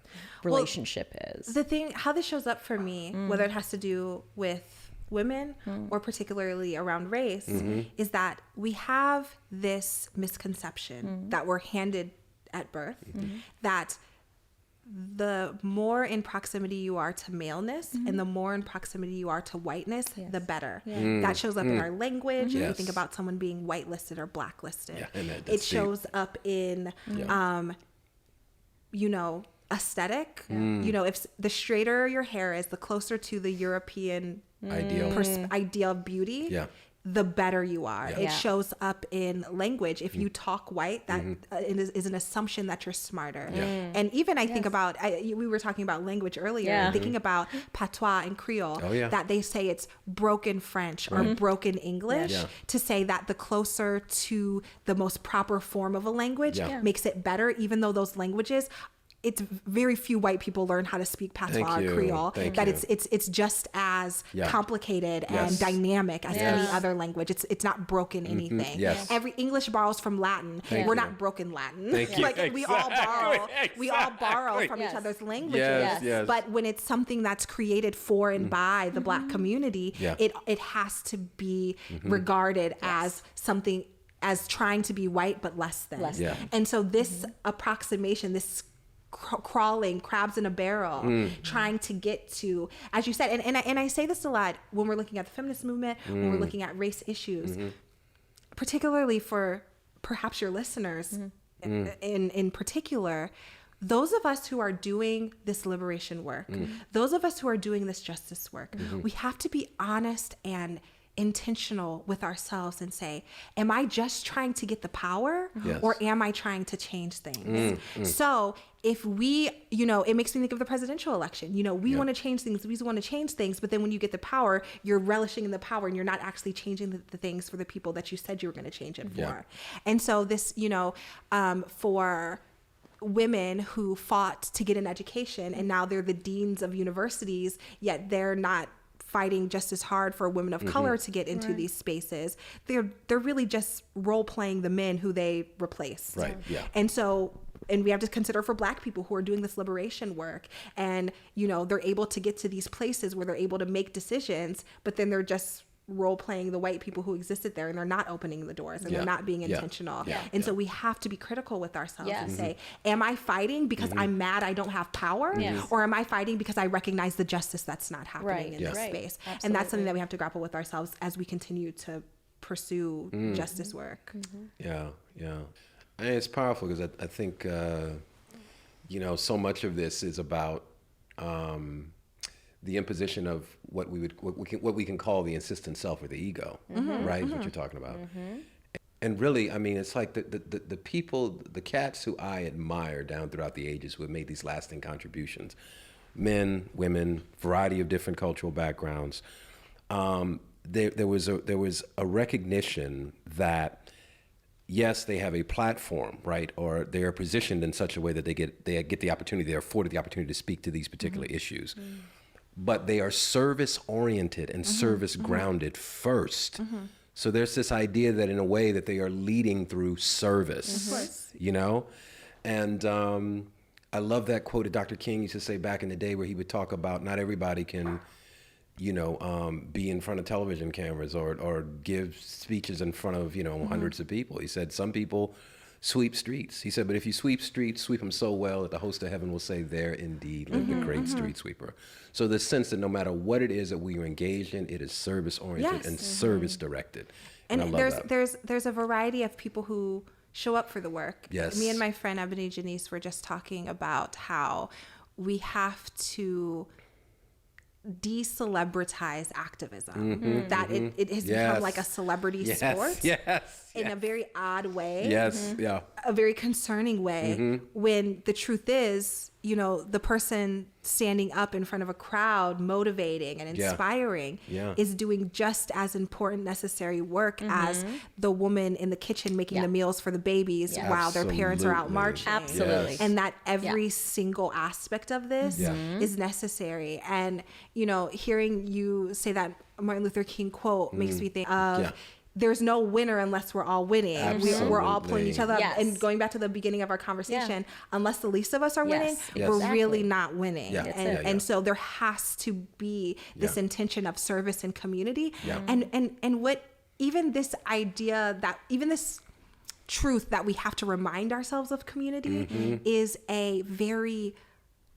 relationship is. The thing, how this shows up for me, whether it has to do with women or particularly around race, is that we have this misconception that we're handed at birth, that the more in proximity you are to maleness and the more in proximity you are to whiteness, the better. That shows up in our language. If you think about someone being whitelisted or blacklisted, it shows up in, you know, aesthetic. You know, if the straighter your hair is, the closer to the European ideal of beauty, the better you are. It shows up in language. If you talk white, that is an assumption that you're smarter. And even I think about, we were talking about language earlier, thinking about patois and Creole, that they say it's broken French or broken English, to say that the closer to the most proper form of a language makes it better, even though those languages, it's very few white people learn how to speak patois or Creole. It's just as complicated and dynamic as any other language. It's not broken anything. Every English borrows from Latin. We're not broken Latin. Like we all borrow from each other's languages. But when it's something that's created for and by the Black community, it has to be regarded as something, as trying to be white but less than. And so this approximation, this crawling crabs in a barrel, trying to get to, as you said, and I say this a lot when we're looking at the feminist movement, when we're looking at race issues, particularly for perhaps your listeners in particular, those of us who are doing this liberation work, those of us who are doing this justice work, we have to be honest and intentional with ourselves and say, am I just trying to get the power or am I trying to change things? So if we, you know, it makes me think of the presidential election. You know, we want to change things, but then when you get the power, you're relishing in the power and you're not actually changing the things for the people that you said you were going to change it for. And so this, you know, for women who fought to get an education and now they're the deans of universities, yet they're not fighting just as hard for women of color to get into these spaces. They're really just role playing the men who they replaced. And so, and we have to consider for Black people who are doing this liberation work, and you know, they're able to get to these places where they're able to make decisions, but then they're just role playing the white people who existed there, and they're not opening the doors, and they're not being intentional. And so we have to be critical with ourselves and say, am I fighting because I'm mad I don't have power? Or am I fighting because I recognize the justice that's not happening in this space? And that's something that we have to grapple with ourselves as we continue to pursue justice work. And it's powerful because I think, you know, so much of this is about the imposition of what we can call the insistent self or the ego, right? Is what you're talking about. And really, I mean, it's like the people, the cats who I admire down throughout the ages who have made these lasting contributions, men, women, variety of different cultural backgrounds. There was a recognition that yes, they have a platform, right? Or they are positioned in such a way that they get the opportunity, they're afforded the opportunity to speak to these particular issues. But they are service oriented and service grounded first. So there's this idea that in a way that they are leading through service, you know? And I love that quote that Dr. King used to say back in the day where he would talk about not everybody can, you know, be in front of television cameras or give speeches in front of, you know, hundreds of people. He said some people sweep streets. He said, but if you sweep streets, sweep them so well that the host of heaven will say, there indeed lived a great street sweeper. So the sense that no matter what it is that we are engaged in, it is service oriented and service directed. And I love that. There's a variety of people who show up for the work. Yes. Me and my friend Ebony Janice were just talking about how we have to de-celebritize activism, that it has become like a celebrity sport in a very odd way, a very concerning way, when the truth is, you know, the person standing up in front of a crowd motivating and inspiring is doing just as important, necessary work as the woman in the kitchen making the meals for the babies while their parents are out marching. Absolutely. And that every single aspect of this is necessary. And, you know, hearing you say that Martin Luther King quote makes me think of there's no winner unless we're all winning. We're all pulling each other up. And going back to the beginning of our conversation, unless the least of us are winning, we're really not winning. And so there has to be this intention of service and community. And what even this idea that even this truth that we have to remind ourselves of community is a very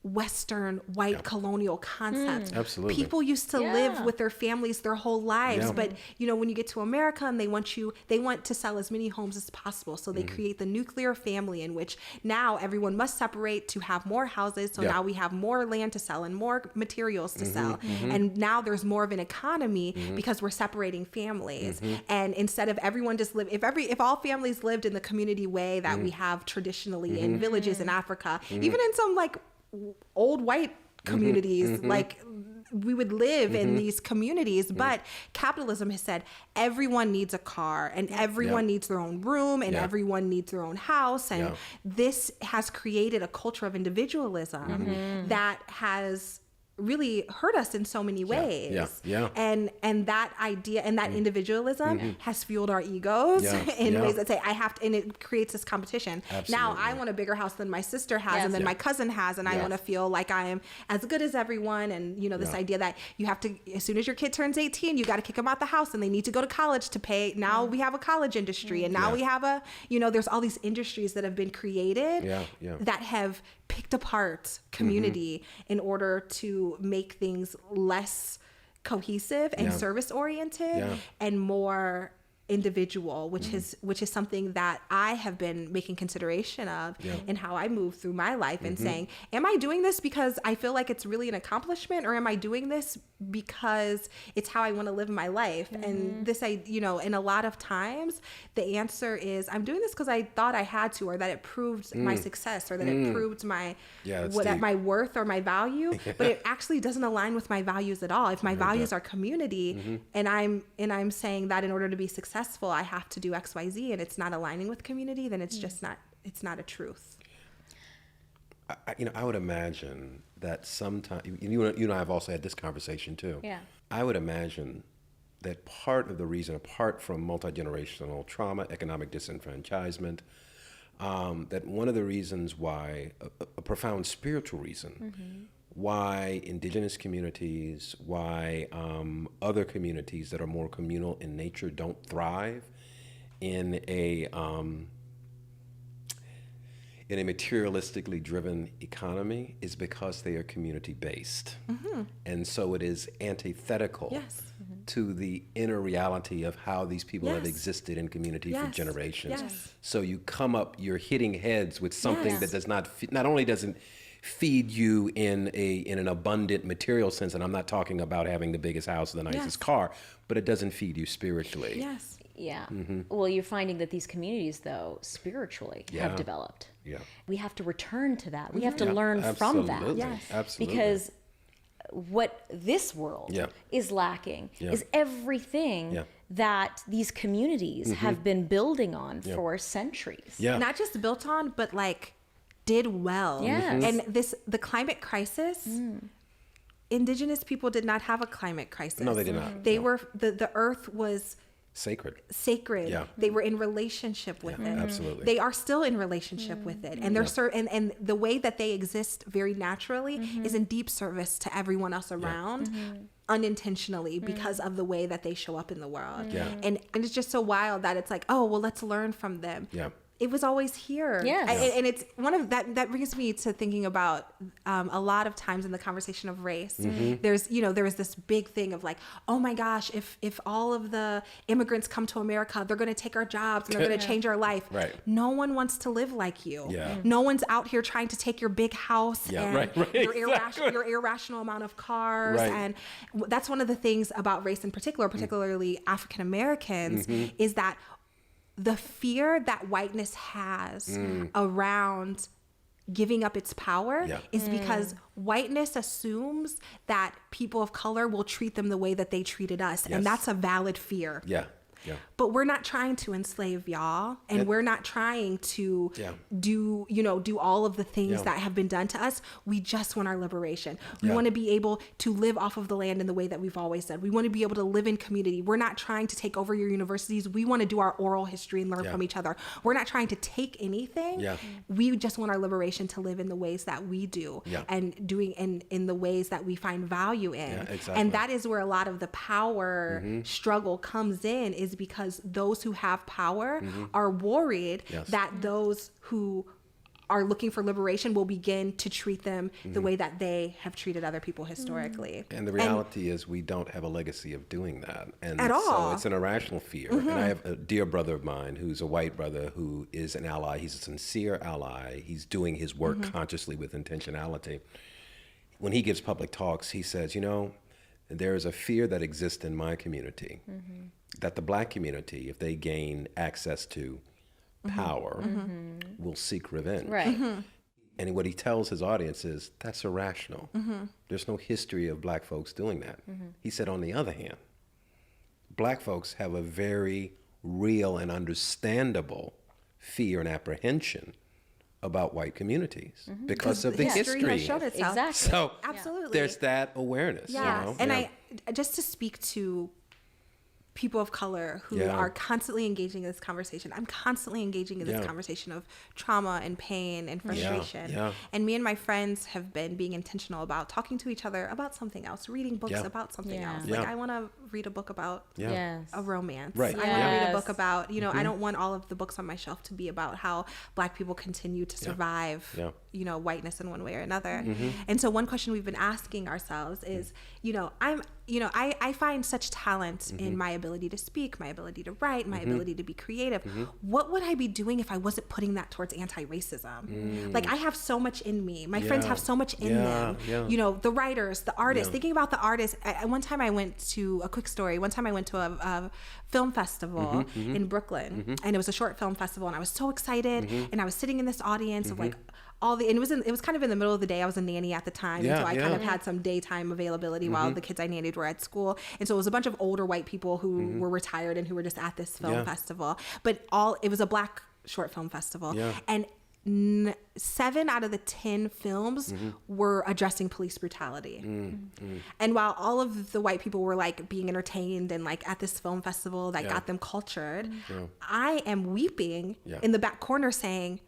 Western white colonial concept. Absolutely. People used to live with their families their whole lives, but you know, when you get to America and they want to sell as many homes as possible, so they create the nuclear family in which now everyone must separate to have more houses, so now we have more land to sell and more materials to sell, and now there's more of an economy because we're separating families. And instead of everyone just live, if all families lived in the community way that we have traditionally in villages in Africa, even in some like old white communities, like we would live in these communities, but capitalism has said everyone needs a car and everyone needs their own room and everyone needs their own house, and this has created a culture of individualism that has really hurt us in so many ways. And that idea and that individualism has fueled our egos in ways that say I have to, and it creates this competition. Now I want a bigger house than my sister has and then my cousin has, and I want to feel like I am as good as everyone. And you know, this idea that you have to, as soon as your kid turns 18, you got to kick them out the house and they need to go to college to pay. Now we have a college industry, and now we have a, you know, there's all these industries that have been created that have picked apart community in order to make things less cohesive and service oriented and more individual, which is something that I have been making consideration of in how I move through my life, and saying, am I doing this because I feel like it's really an accomplishment, or am I doing this because it's how I want to live my life? And this, you know, and a lot of times the answer is I'm doing this because I thought I had to, or that it proved my success, or that it proved my my worth or my value, but it actually doesn't align with my values at all. If my values are community, and I'm saying that in order to be successful I have to do XYZ, and it's not aligning with community, then it's just not, it's not a truth. I would imagine that sometimes, you and I have also had this conversation too. I would imagine that part of the reason, apart from multi-generational trauma, economic disenfranchisement, that one of the reasons why, a profound spiritual reason, why indigenous communities, why other communities that are more communal in nature don't thrive in a materialistically driven economy is because they are community based. And so it is antithetical to the inner reality of how these people have existed in community for generations. So you come up, you're hitting heads with something that does not only doesn't feed you in an abundant material sense, and I'm not talking about having the biggest house or the nicest car, but it doesn't feed you spiritually. Well, you're finding that these communities, though, spiritually have developed. We have to return to that. We have to learn from that. Absolutely. Because what this world is lacking is everything that these communities have been building on for centuries. Not just built on, but like did well. And the climate crisis, indigenous people did not have a climate crisis. No, they did not. They were, the earth was sacred. They were in relationship with it. Absolutely. They are still in relationship with it. And they're and the way that they exist very naturally is in deep service to everyone else around, unintentionally, because of the way that they show up in the world. And it's just so wild that it's like, oh, well, let's learn from them. it was always here. Yes. And it's one of that brings me to thinking about a lot of times in the conversation of race, there's, there was this big thing of like, oh my gosh, if all of the immigrants come to America, they're going to take our jobs and they're going to change our life. Right. No one wants to live like you. Yeah. No one's out here trying to take your big house and your irrational amount of cars. Right. And that's one of the things about race in particular, particularly African Americans, is that the fear that whiteness has around giving up its power is because whiteness assumes that people of color will treat them the way that they treated us. And that's a valid fear. Yeah. But we're not trying to enslave y'all, and we're not trying to do all of the things that have been done to us. We just want our liberation. We want to be able to live off of the land in the way that we've always said. We want to be able to live in community. We're not trying to take over your universities. We want to do our oral history and learn from each other. We're not trying to take anything. We just want our liberation to live in the ways that we do and doing in the ways that we find value in. And that is where a lot of the power struggle comes in, is because those who have power are worried that those who are looking for liberation will begin to treat them the way that they have treated other people historically. And the reality is we don't have a legacy of doing that. And at all. So it's an irrational fear. And I have a dear brother of mine who's a white brother who is an ally. He's a sincere ally. He's doing his work consciously with intentionality. When he gives public talks, he says, there is a fear that exists in my community that the Black community, if they gain access to power, will seek revenge. Right. And what he tells his audience is, that's irrational. There's no history of Black folks doing that. He said, on the other hand, Black folks have a very real and understandable fear and apprehension about white communities because of the history. Has shown itself. Exactly. So absolutely, there's that awareness. And I just to speak to people of color who are constantly engaging in this conversation. I'm constantly engaging in this conversation of trauma and pain and frustration. And me and my friends have been being intentional about talking to each other about something else, reading books about something else. Like I want to read a book about a romance. Right. I want to read a book about, I don't want all of the books on my shelf to be about how Black people continue to survive, whiteness in one way or another. And so one question we've been asking ourselves is, I find such talent in my ability to speak, my ability to write, my ability to be creative. What would I be doing if I wasn't putting that towards anti-racism? Like I have so much in me. My friends have so much in them. The writers, the artists, thinking about the artists. One time I went to a film festival in Brooklyn, and it was a short film festival, and I was so excited, and I was sitting in this audience of like and it was kind of in the middle of the day. I was a nanny at the time, and so I kind of had some daytime availability while the kids I nannied were at school, and so it was a bunch of older white people who were retired and who were just at this film festival. But it was a Black short film festival, and 7 out of the 10 films were addressing police brutality. And while all of the white people were like being entertained and like at this film festival that got them cultured, I am weeping in the back corner saying,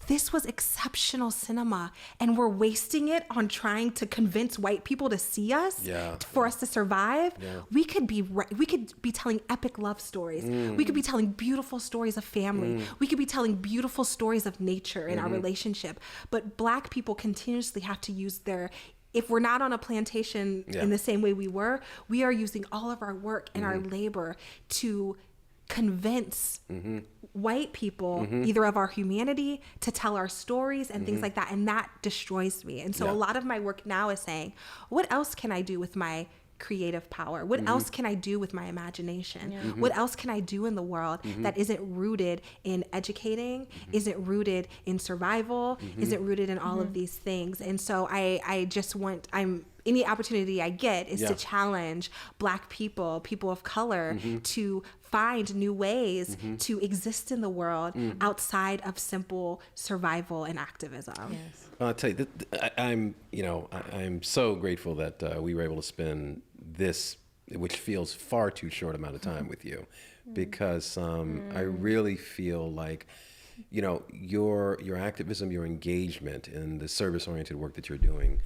this was exceptional cinema, and we're wasting it on trying to convince white people to see us for us to survive. We could be telling epic love stories. We could be telling beautiful stories of family. We could be telling beautiful stories of nature in our relationship. But Black people continuously have to use if we're not on a plantation in the same way we are using all of our work and our labor to convince white people either of our humanity, to tell our stories and things like that, and that destroys me. And so a lot of my work now is saying, what else can I do with my creative power? What else can I do with my imagination? What else can I do in the world that isn't rooted in educating, isn't rooted in survival, isn't rooted in all of these things? And so I just want, any opportunity I get is to challenge Black people of color to find new ways to exist in the world outside of simple survival and activism. Yes. I'll tell you, I'm so grateful that we were able to spend this, which feels far too short amount of time with you, because I really feel like, your activism, your engagement in the service-oriented work that you're doing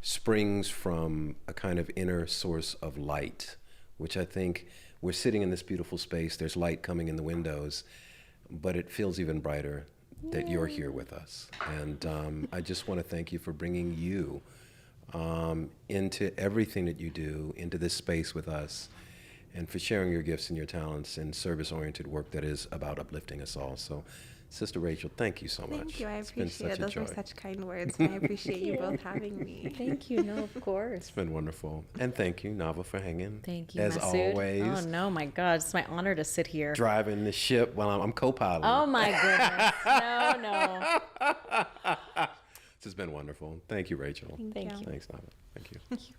springs from a kind of inner source of light, which I think we're sitting in this beautiful space, there's light coming in the windows, but it feels even brighter that you're here with us. And I just want to thank you for bringing you into everything that you do, into this space with us, and for sharing your gifts and your talents in service-oriented work that is about uplifting us all. So, Sister Rachel, thank you so much. Thank you. I It's been appreciate it. such a Those joy. were such kind words. And I appreciate you both having me. Thank you. No, of course. It's been wonderful. And thank you, Nava, for hanging. Thank you, as Masud. always. Oh no, my God, it's my honor to sit here. Driving the ship while I'm co-piloting. Oh my goodness. No. This has been wonderful. Thank you, Rachel. Thank you. Thanks, Nava. Thank you.